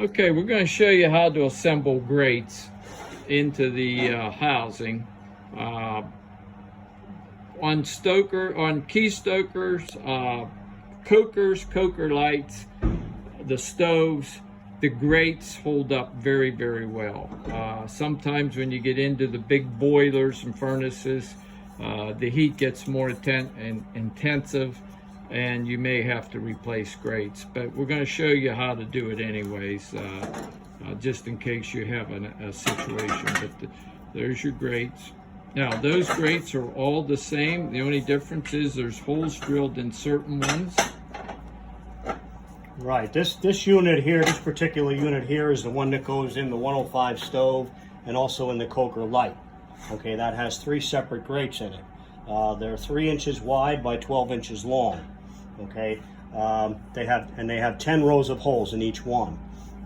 Okay, we're going to show you how to assemble grates into the housing. On Keystokers, cokers, coker lights, the stoves, the grates hold up very, very well. Sometimes when you get into the big boilers and furnaces, the heat gets more intensive, and you may have to replace grates, but we're going to show you how to do it anyways, just in case you have a situation. But there's your grates. Now those grates are all the same. The only difference is there's holes drilled in certain ones. Right, this unit here, this particular unit here is the one that goes in the 105 stove and also in the coker light. Okay, that has 3 separate grates in it. They're 3 inches wide by 12 inches long. Okay, they have 10 rows of holes in each one.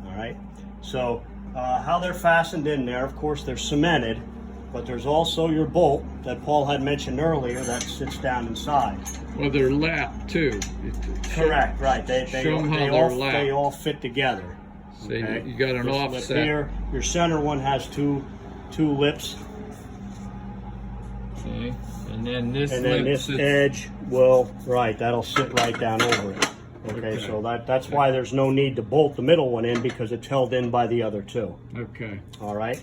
All right, so how they're fastened in there, of course they're cemented, but there's also your bolt that Paul had mentioned earlier that sits down inside. Well, they're lapped too. Correct, right. They all fit together. So okay? You got an offset here. Your center one has two lips. Okay, and then this edge will, right, that'll sit right down over it. Okay, so that's why there's no need to bolt the middle one in, because it's held in by the other 2. Okay. All right.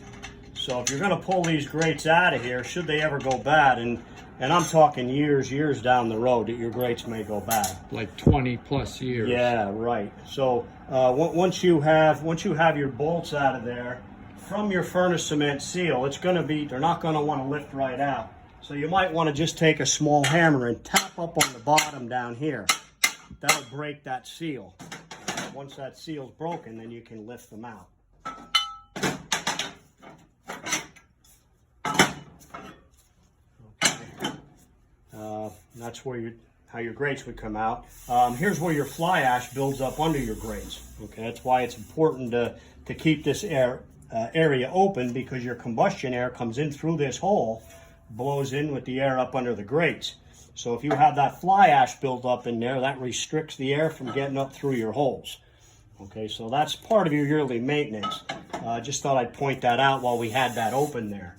So if you're going to pull these grates out of here, should they ever go bad, and I'm talking years down the road that your grates may go bad. Like 20 plus years. Yeah, right. So once you have your bolts out of there, from your furnace cement seal, they're not going to want to lift right out. So you might want to just take a small hammer and tap up on the bottom down here. That'll break that seal. Once that seal's broken, then you can lift them out. That's where how your grates would come out. Here's where your fly ash builds up under your grates. Okay, that's why it's important to keep this area open, because your combustion air comes in through this hole, blows in with the air up under the grates. So if you have that fly ash built up in there, that restricts the air from getting up through your holes. Okay, so that's part of your yearly maintenance. Just thought I'd point that out while we had that open there.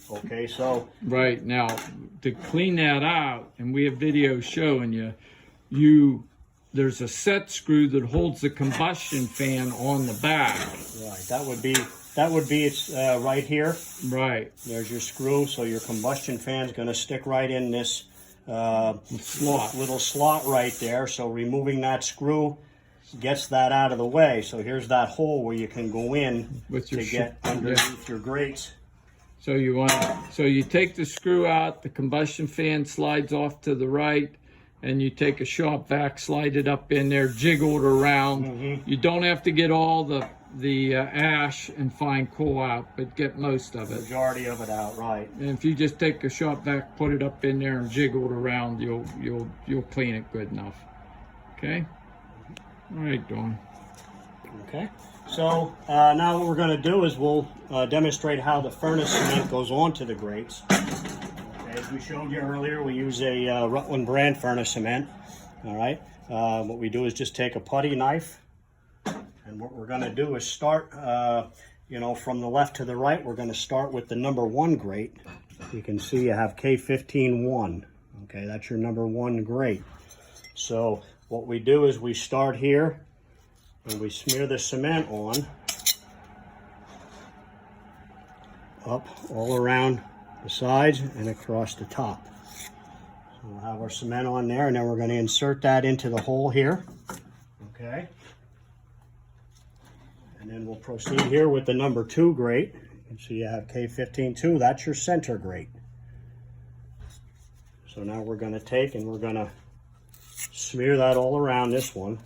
Okay, so right now to clean that out, and we have videos showing you, there's a set screw that holds the combustion fan on the back. Right, that would be it's right here. Right. There's your screw, so your combustion fan's going to stick right in this little slot right there. So removing that screw gets that out of the way. So here's that hole where you can go in with to get underneath your grates. So you take the screw out, the combustion fan slides off to the right, and you take a shop vac, slide it up in there, jiggle it around. Mm-hmm. You don't have to get all the ash and fine coal out, but get most of it. Majority of it out, right. And if you just take a shop vac, put it up in there and jiggle it around, you'll clean it good enough. Okay? All right, Dawn. Okay. So now what we're going to do is we'll demonstrate how the furnace cement goes onto the grates. Okay, as we showed you earlier, we use a Rutland brand furnace cement. All right. What we do is just take a putty knife, and what we're going to do is start, from the left to the right. We're going to start with the number 1 grate. You can see you have K15-1. Okay, that's your number 1 grate. So what we do is we start here, and we smear the cement on up all around the sides and across the top. So we'll have our cement on there, and then we're going to insert that into the hole here. Okay. And then we'll proceed here with the number 2 grate. You can see you have K15-2. That's your center grate. So now we're going to take and we're going to smear that all around this one.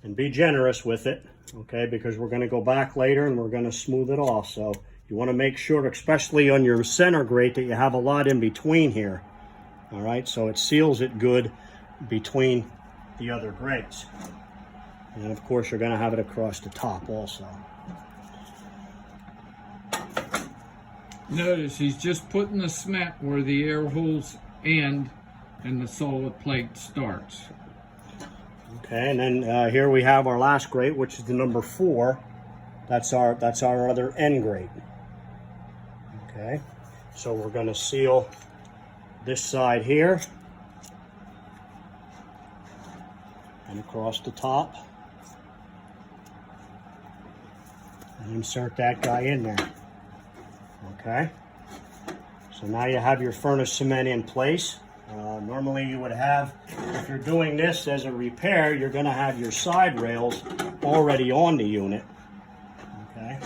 And be generous with it, okay, because we're going to go back later and we're going to smooth it off. So you want to make sure, especially on your center grate, that you have a lot in between here. All right, so it seals it good between the other grates. And of course, you're going to have it across the top also. Notice he's just putting the cement where the air holes end and the solid plate starts. Okay, and then here we have our last grate, which is the number 4. That's our other end grate. Okay, so we're going to seal this side here and across the top, and insert that guy in there. Okay, so now you have your furnace cement in place. Normally you would have, if you're doing this as a repair, you're going to have your side rails already on the unit. Okay,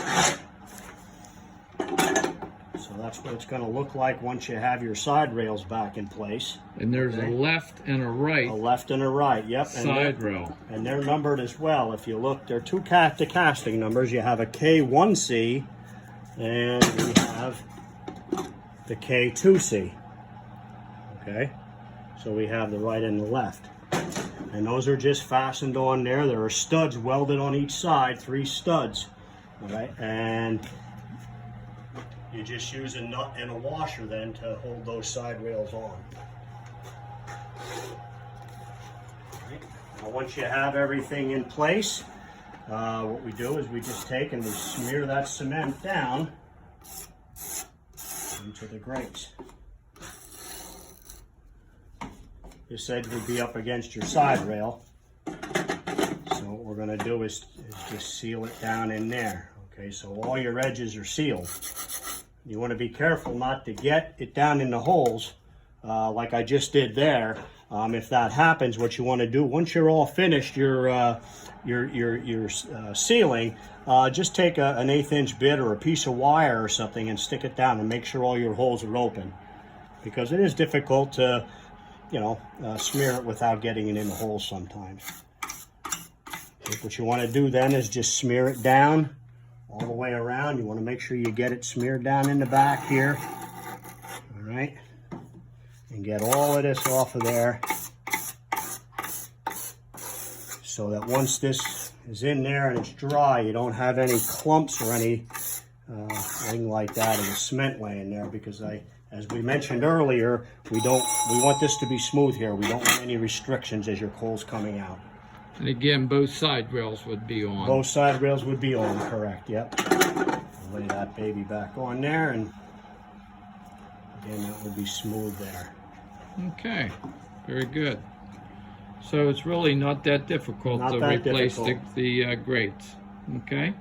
so that's what it's going to look like once you have your side rails back in place. And there's a left and a right. A left and a right, yep. Side rail. And they're numbered as well. If you look, there are 2 casting numbers. You have a K1C and we have the K2C. Okay, so we have the right and the left. And those are just fastened on there. There are studs welded on each side, 3 studs. All right, and you just use a nut and a washer then to hold those side rails on. Right. Now, once you have everything in place, what we do is we just take and we smear that cement down into the grates. This edge would be up against your side rail. So what we're going to do is just seal it down in there. Okay, so all your edges are sealed. You want to be careful not to get it down in the holes like I just did there. If that happens, what you want to do, once you're all finished your sealing, just take an 1/8 inch bit or a piece of wire or something and stick it down and make sure all your holes are open. Because it is difficult to smear it without getting it in the hole sometimes. What you want to do then is just smear it down all the way around. You want to make sure you get it smeared down in the back here. All right. And get all of this off of there. So that once this is in there and it's dry, you don't have any clumps or anything like that in the cement laying there, because as we mentioned earlier, we want this to be smooth here. We don't want any restrictions as your coal's coming out. And again, both side rails would be on. Both side rails would be on, correct, yep. I'll lay that baby back on there, and again, that would be smooth there. Okay, very good. So it's really not that difficult to replace the grates. Okay.